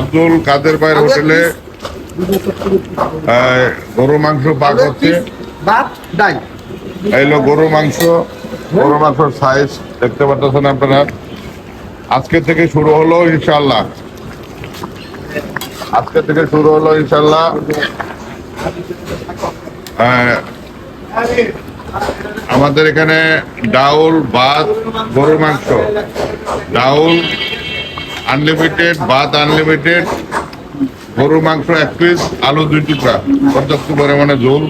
আব্দুল কাদের ভাইয়ের হোটেলে গরু মাংস পাক হচ্ছে। এই হলো গরু মাংসর সাইজ দেখতে পাচ্ছেন আপনারা। আজকে থেকে শুরু হলো ইনশাল্লাহ। আমাদের এখানে ডাউল, ভাত, গরু মাংস, ডাউল আনলিমিটেড, ভাত আনলিমিটেড, গরু মাংস 1 পিস, আলু 2 টুকরা, পর্যাপ্ত পরিমাণে ঝোল।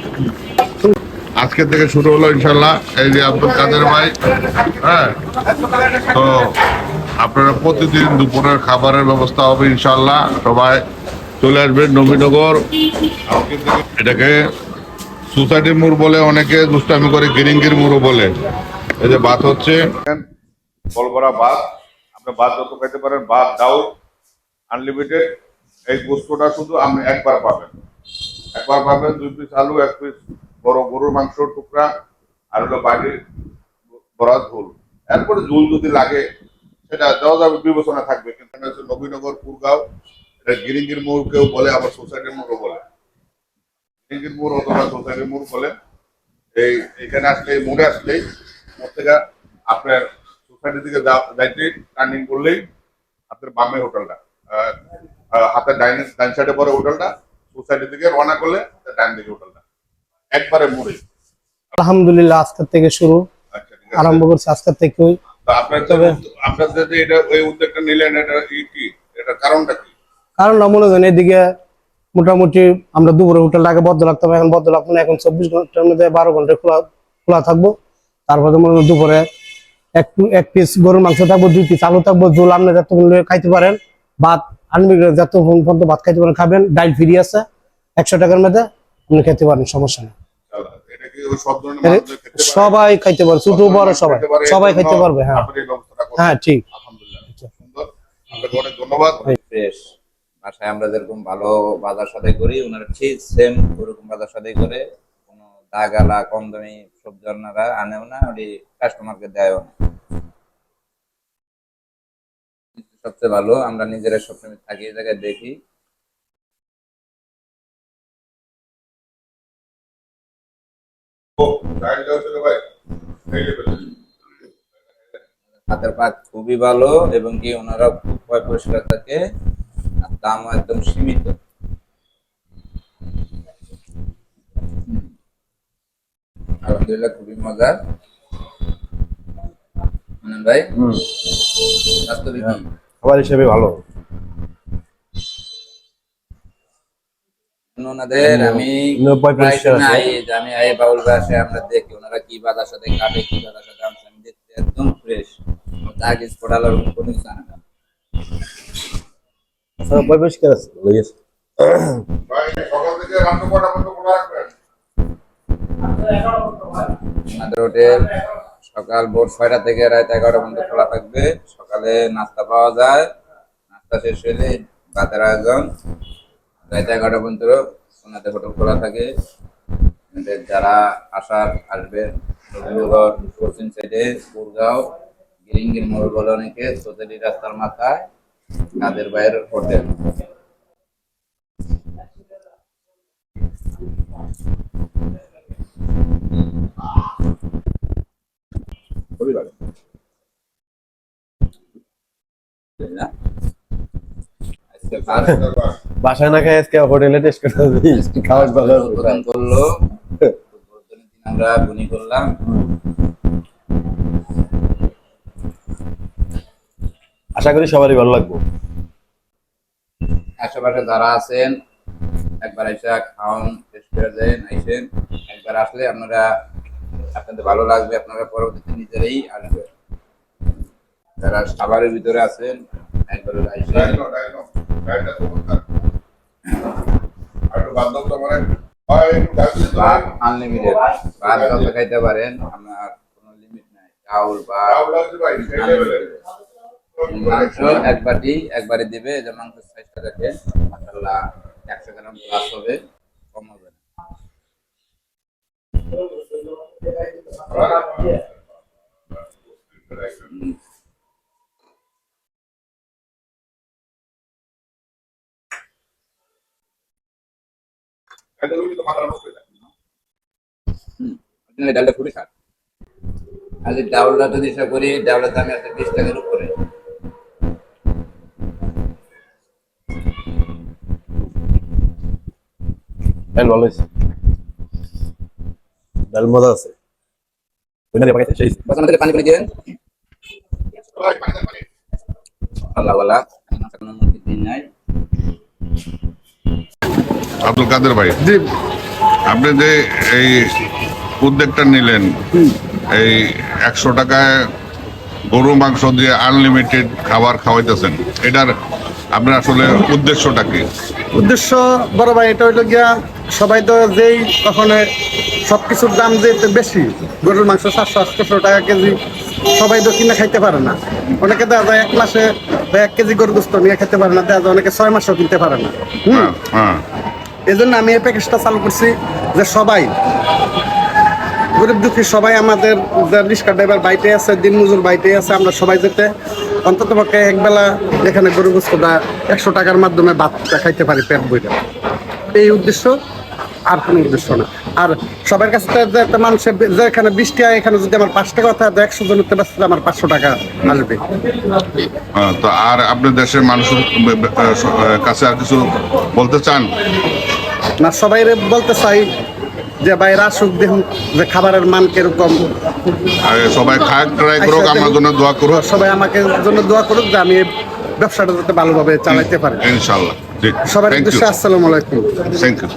আজকে থেকে শুরু হলো ইনশাল্লাহ। এই যে আব্দুল কাদের ভাই, হ্যাঁ, তো আপনারা প্রতিদিন দুপুরের খাবারের ব্যবস্থা হবে ইনশাল্লাহ। সবাই চলে আসবেন নবীনগর। এটাকে সোসাইটির মোড় বলে, অনেকে দুষ্টামি করে গিরিঙ্গির মোড়ও বলে। এই যে ভাত হচ্ছে ফল করা ভাত, আপনি ভাত যত খাইতে পারেন, ভাত ডাউল আনলিমিটেড। এই গোস্তটা শুধু আপনি একবার পাবেন 2 পিস আলু, 1 পিস বড় গরুর মাংস টুকরা, আর হলো বাড়ির বড় ঝোল। এরপরে ঝোল যদি লাগে সেটা দেওয়া যাবে, বিবেচনা থাকবে। কিন্তু নবীনগর পুরগাঁও, এটা গিরিঙ্গির মোড় কেউ বলে, আবার সোসাইটির মোড়ও বলে। গিরিঙ্গির মোড় অথবা সোসাইটির মোড় বলে। এইখানে আসলে, এই মোড়ে আসলেই, মোড় থেকে আপনার সোসাইটির দিকে যাইতে টার্নিং করলেই আপনার বামে হোটেলটা, হাতের ডাইন সাইডে পরে হোটেলটা, সোসাইটির দিকে রওনা করলে ডাইন দিকে হোটেলটা, একবারে মোড়ে। আলহামদুলিল্লাহ আজকের থেকে শুরু, আরম্ভ করছে আজকের থেকেই। আপনার যদি এটা এই উদ্যোগটা নিলেন, এটা কারণটা কি? কারণ মনে করেন এদিকে মোটামুটি আমরা দুপুরে হোটেলটা আগে বদ্ধ লাগতাম, এখন বদ্ধ লাগতো না। এখন 24 ঘন্টার মধ্যে 12 ঘন্টা খোলা থাকবো। তারপরে মনে করেন দুপুরে এক পিস গরুর মাংস থাকবো, 2 পিস আলু থাকবো, ঝোল আপনি যতক্ষণ খাইতে পারেন, ভাত আনলিমিটেড যতক্ষণ পর্যন্ত ভাত খাইতে পারেন খাবেন। ডাইল ফ্রি আছে 100 টাকার মধ্যে, আপনি খেতে পারেন, সমস্যা নেই। সবাই খাইতে পারবে, ছোট বড় সবাই খাইতে পারবে। হ্যাঁ হ্যাঁ, ঠিক। ধন্যবাদ। ফ্রেশ বাসায় আমরা যেরকম ভালো বাজার সদাই করি, ওনারা ঠিক সেম ওরকম বাজার সদাই করে। কোনো দাগালা কম দামি সবজি ওনারা আনেও না, ওই কাস্টমারকে দেয়ও না। সবচেয়ে ভালো, আমরা নিজেরা সবসময় থাকি এই জায়গায়, দেখি। হাতের পাক খুবই ভালো, এবং কি ওনারা খুব পরিষ্কার থাকে, আর দামও একদম সীমিত। আলহামদুলিল্লাহ, খুবই মজার। ভাই বাস্তবিক খাবার হিসেবে ভালো। ওনাদের আমি বাউল বাসে আমরা দেখি ওনারা কি বাজার সাথে কাটে, কি বাজার সাথে আমি দেখতে একদম ফ্রেশ। তাগিজ পড়ালোর কোনো কিছু আনে না। পরিষ্কার আছে, ভালো আছে। আমাদের হোটেল সকাল ভোর 6টা থেকে রাত 11টা পর্যন্ত খোলা থাকবে। সকালে নাস্তা পাওয়া যায়, নাস্তা শেষ হলে ভাতের আয়োজন। রাত 11টা পর্যন্ত ওনাদের হোটেল খোলা থাকে। যারা আসবে নবীনগর পশ্চিম সাইডে, পুরগাঁও, গিরিঙ্গির মোড় বলে অনেকে, সোসাইটি রাস্তার মাথায় কাদের ভাইয়ের হোটেল। খুবই ভালো। বাসায় না খাই আজকে হোটেলে টেস্ট করতে খাওয়ার ভালো উদ্বোধন করলো, আমরা বুনি করলাম। আশা করি সবারই ভালো লাগবে। আশেপাশে যারা আছেন একবার এসে খাওয়ান, টেস্ট করে দেন। আইসেন, একবার আসলে আপনাদের ভালো লাগবে, আপনারা পরবর্তীতে নিজেরাই আসবে। যারা খাবারের ভিতরে আছেন একবার আইসেন। আনলিমিটেড ভাত যত খাইতে পারেন, আপনার কোনো লিমিট নাই। চাউল বা মাংস একবারই দিবে। যে মাংসের সাইজটা দেখে মাশাআল্লাহ 100 গ্রাম প্লাস হবে, কম হবে না। এই ডালটা খুবই খারাপ। আর এই ডাউলটা যদি হিসাব করি, ডাউলের দাম আছে 20 টাকার উপরে। ডাল ভালো হয়েছে, ডাল মজা আছে। ওই না রে পাকাইছে সেই বাস আমাদের পানি করে দিবেন। আল্লাহ ওয়ালা কোনো মুরগি দিন নাই। আব্দুল কাদের ভাই, আপনি যে এই উদ্যোগটা নিলেন, এই 100 টাকায় গরু মাংস দিয়ে আনলিমিটেড খাবার খাওয়াইতেছেন, এটার আপনার আসলে উদ্দেশ্যটা কি? উদ্দেশ্য বড় ভাই এটা হইলো গিয়া, সবাই তো যেই কখনো সবকিছুর দাম যেতে বেশি, গরুর মাংস 700-800 টাকা কেজি, সবাই তো কিনে খাইতে পারে না। অনেকে দেখা যায় 1 মাসে বা 1 কেজি গরুর গোস্ত নিয়ে খেতে পারে না, দেখা যায় অনেকে 6 মাসও কিনতে পারে না। হ্যাঁ, হ্যাঁ। এই জন্য আমি এই প্যাকেজটা চালু করছি যে সবাই গরিব দুঃখী সবাই, আমাদের যে রিক্সা ড্রাইভার বাইটে আছে, দিনমজুর বাইটে আছে, আমরা সবাই যেতে অন্তত পক্ষে একবেলা এখানে গরু গোস্তটা 100 টাকার মাধ্যমে ভাতটা খাইতে পারি পেট বইটা। এই উদ্দেশ্য, আর কোনো উদ্দেশ্য না। আর সবার কাছে তো যে একটা মানুষের যে এখানে 20 টাকা, এখানে যদি আমার 5 টাকা হয়, 100 জন উঠতে পারছে, আমার 500 টাকা আসবে। তো আর আপনার দেশের মানুষের কাছে আর কিছু বলতে চান? না, সবাই বলতে চাই যে বাইরে আসুক, দেখুন যে খাবারের মান কিরকম। আর সবাই খায়, ট্রাই করুক, আমার জন্য দোয়া করুক। সবাই আমাকে জন্য দোয়া করুক যে আমি এই ব্যবসাটা যাতে ভালোভাবে চালাইতে পারি। ইনশাল্লাহ। সবার উদ্দেশ্যে আসসালামু আলাইকুম। Thank you.